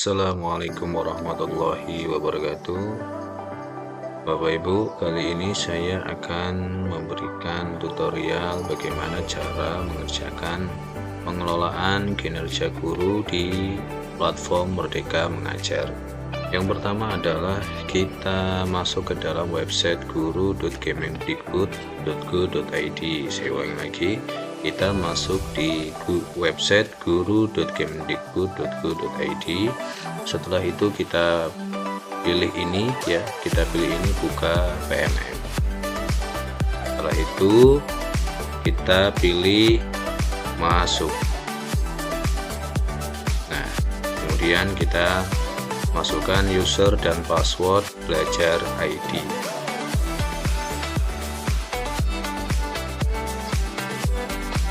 Assalamualaikum warahmatullahi wabarakatuh. Bapak Ibu, kali ini saya akan memberikan tutorial bagaimana cara mengerjakan pengelolaan kinerja guru di platform Merdeka Mengajar. Yang pertama adalah kita masuk ke dalam website guru.kemendikbud.go.id. Saya ulangi lagi, kita masuk di website guru.kemendikbud.go.id. Setelah itu kita pilih ini ya, kita pilih ini buka PMM. Setelah itu kita pilih masuk. Nah, kemudian kita masukkan user dan password belajar ID.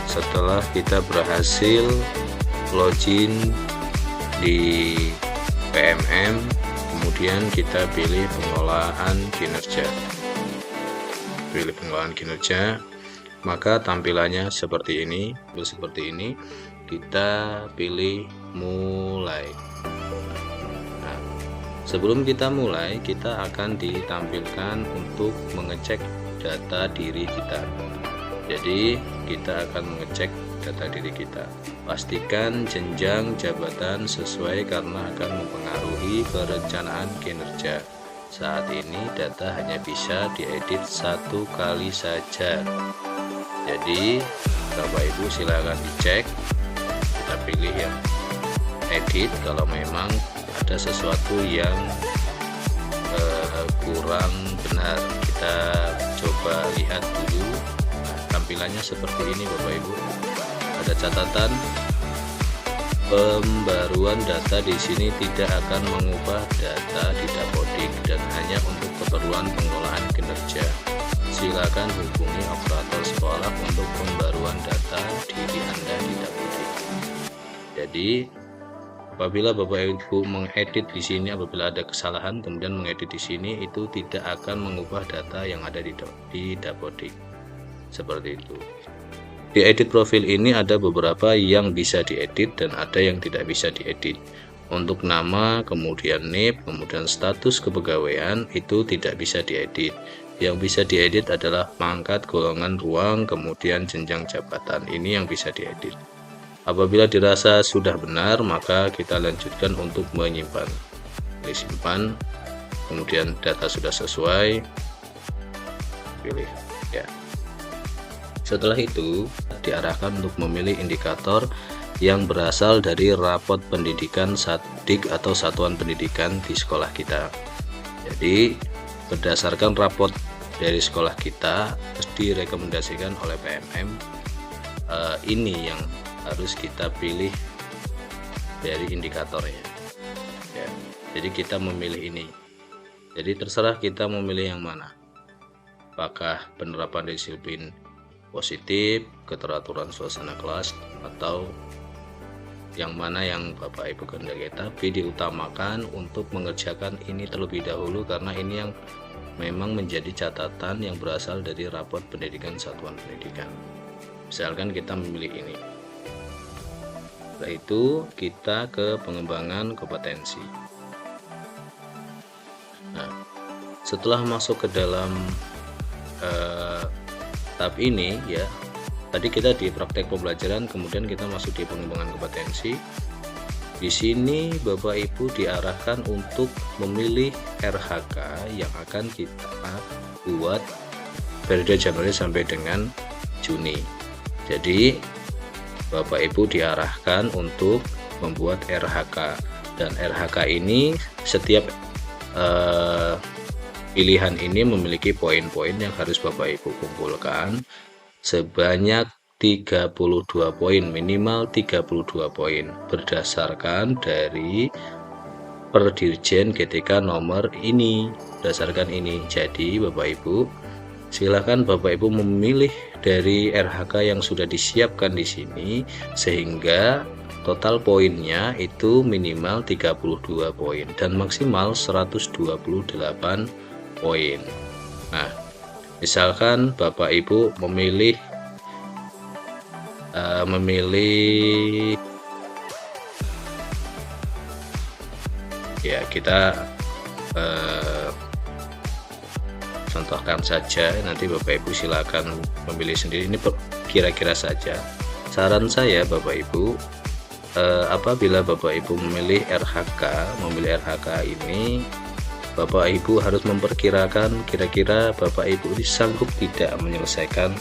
Setelah kita berhasil login di PMM, kemudian kita pilih pengelolaan kinerja. Pilih pengelolaan kinerja, maka tampilannya seperti ini. Kita pilih mulai. Nah, sebelum kita mulai, kita akan ditampilkan untuk mengecek data diri kita. Jadi kita akan mengecek data diri kita. Pastikan jenjang jabatan sesuai karena akan mempengaruhi perencanaan kinerja. Saat ini data hanya bisa diedit 1 kali saja. Jadi Bapak Ibu silakan dicek. Kita pilih yang edit kalau memang ada sesuatu yang kurang benar. Kita coba lihat dulu. Tampilannya seperti ini Bapak Ibu. Ada catatan pembaruan data di sini tidak akan mengubah data di Dapodik dan hanya untuk keperluan pengelolaan kinerja. Silakan hubungi operator sekolah untuk pembaruan data diri Anda di Dapodik. Jadi apabila Bapak Ibu mengedit di sini, apabila ada kesalahan kemudian mengedit di sini, itu tidak akan mengubah data yang ada di Dapodik. Seperti itu. Di edit profil ini ada beberapa yang bisa diedit dan ada yang tidak bisa diedit. Untuk nama, kemudian NIP, kemudian status kepegawaian itu tidak bisa diedit. Yang bisa diedit adalah pangkat, golongan, ruang, kemudian jenjang jabatan. Ini yang bisa diedit. Apabila dirasa sudah benar, maka kita lanjutkan untuk menyimpan. Pilih simpan, kemudian data sudah sesuai, pilih ya. Setelah itu diarahkan untuk memilih indikator yang berasal dari rapot pendidikan Satdik atau satuan pendidikan di sekolah kita. Jadi berdasarkan rapot dari sekolah kita direkomendasikan oleh PMM, ini yang harus kita pilih dari indikatornya ya. Jadi kita memilih ini. Jadi terserah kita memilih yang mana, apakah penerapan disiplin positif, keteraturan suasana kelas, atau yang mana yang Bapak Ibu kehendaki. Tapi diutamakan untuk mengerjakan ini terlebih dahulu karena ini yang memang menjadi catatan yang berasal dari rapot pendidikan satuan pendidikan. Misalkan kita memilih ini. Setelah itu kita ke pengembangan kompetensi. Nah, setelah masuk ke dalam tab ini ya, tadi kita di praktek pembelajaran, kemudian kita masuk di pengembangan kompetensi. Di sini Bapak Ibu diarahkan untuk memilih RHK yang akan kita buat periode Januari sampai dengan Juni. Jadi Bapak Ibu diarahkan untuk membuat RHK, dan RHK ini setiap pilihan ini memiliki poin-poin yang harus Bapak Ibu kumpulkan sebanyak 32 poin, minimal 32 poin berdasarkan dari Perdirjen GTK nomor ini, berdasarkan ini. Jadi Bapak Ibu silakan Bapak Ibu memilih dari RHK yang sudah disiapkan di sini sehingga total poinnya itu minimal 32 poin dan maksimal 128 poin. Nah, misalkan Bapak Ibu memilih Ya, kita contohkan saja, nanti Bapak Ibu silakan memilih sendiri. Ini kira-kira saja saran saya Bapak Ibu. Apabila Bapak Ibu memilih RHK ini, Bapak Ibu harus memperkirakan kira-kira Bapak Ibu ini sanggup tidak menyelesaikan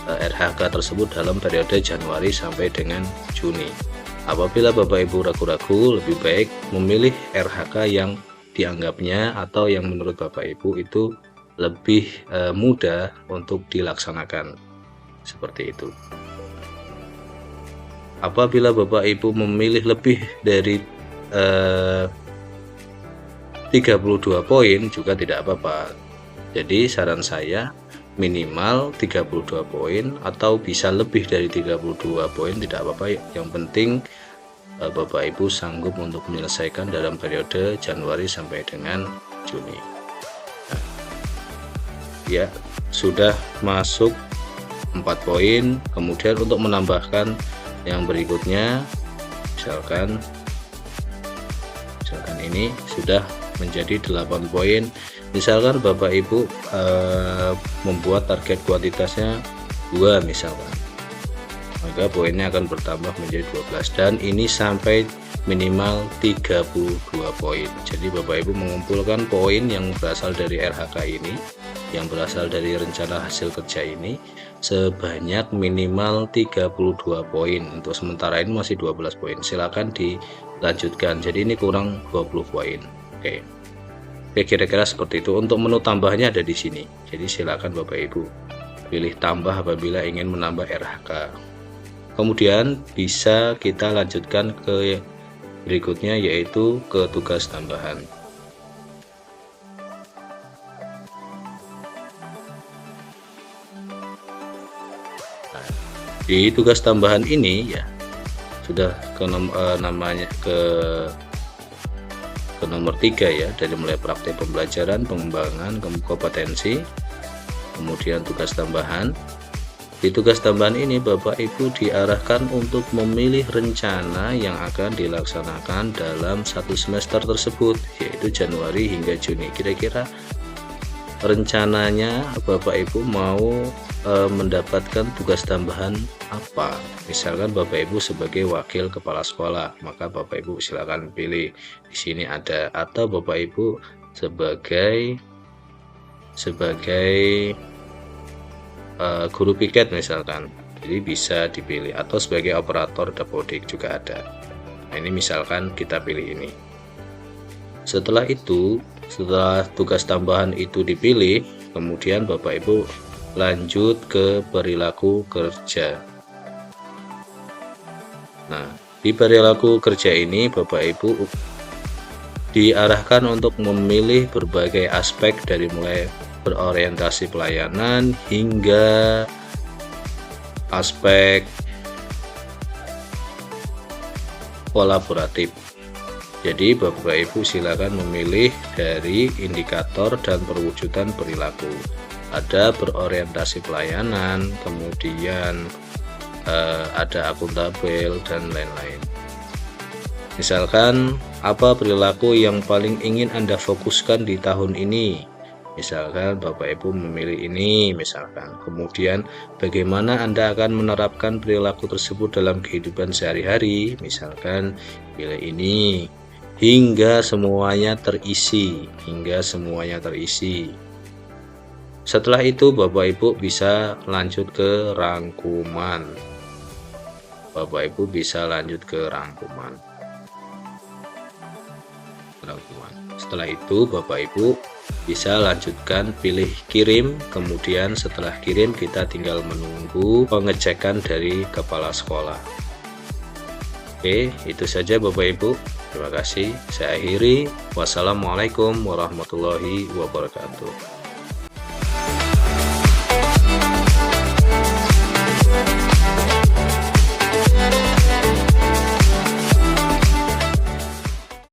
RHK tersebut dalam periode Januari sampai dengan Juni. Apabila Bapak Ibu ragu-ragu, lebih baik memilih RHK yang dianggapnya atau yang menurut Bapak Ibu itu lebih mudah untuk dilaksanakan, seperti itu. Apabila Bapak Ibu memilih lebih dari 32 poin juga tidak apa-apa. Jadi saran saya minimal 32 poin atau bisa lebih dari 32 poin tidak apa-apa. Yang penting Bapak Ibu sanggup untuk menyelesaikan dalam periode Januari sampai dengan Juni. Nah, ya, sudah masuk 4 poin. Kemudian untuk menambahkan yang berikutnya, misalkan ini sudah menjadi 8 poin. Misalkan Bapak Ibu membuat target kuantitasnya 2 misalkan, maka poinnya akan bertambah menjadi 12, dan ini sampai minimal 32 poin. Jadi Bapak Ibu mengumpulkan poin yang berasal dari RHK ini, yang berasal dari rencana hasil kerja ini sebanyak minimal 32 poin. Untuk sementara ini masih 12 poin, silakan dilanjutkan. Jadi ini kurang 20 poin. Oke, kira-kira seperti itu. Untuk menu tambahnya ada di sini, jadi silakan Bapak Ibu pilih tambah apabila ingin menambah RHK. Kemudian bisa kita lanjutkan ke berikutnya, yaitu ke tugas tambahan. Di tugas tambahan ini ya sudah ke nomor 3 ya, dari mulai praktek pembelajaran, pengembangan kompetensi, kemudian tugas tambahan. Di tugas tambahan ini Bapak Ibu diarahkan untuk memilih rencana yang akan dilaksanakan dalam satu semester tersebut, yaitu Januari hingga Juni. Kira-kira rencananya Bapak Ibu mau mendapatkan tugas tambahan apa? Misalkan Bapak Ibu sebagai wakil kepala sekolah, maka Bapak Ibu silakan pilih di sini ada, atau Bapak Ibu sebagai guru piket misalkan, jadi bisa dipilih, atau sebagai operator dapodik juga ada. Nah, ini misalkan kita pilih ini. Setelah tugas tambahan itu dipilih, kemudian Bapak Ibu lanjut ke perilaku kerja. Nah, di perilaku kerja ini Bapak Ibu diarahkan untuk memilih berbagai aspek, dari mulai berorientasi pelayanan hingga aspek kolaboratif. Jadi Bapak Ibu silakan memilih dari indikator dan perwujudan perilaku. Ada berorientasi pelayanan, kemudian ada akuntabel dan lain-lain. Misalkan apa perilaku yang paling ingin Anda fokuskan di tahun ini? Misalkan Bapak Ibu memilih ini misalkan. Kemudian bagaimana Anda akan menerapkan perilaku tersebut dalam kehidupan sehari-hari? Misalkan pilih ini hingga semuanya terisi, Setelah itu Bapak Ibu bisa lanjut ke rangkuman. Setelah itu Bapak Ibu bisa lanjutkan pilih kirim. Kemudian setelah kirim kita tinggal menunggu pengecekan dari kepala sekolah. Oke, itu saja Bapak Ibu. Terima kasih. Saya akhiri. Wassalamualaikum warahmatullahi wabarakatuh.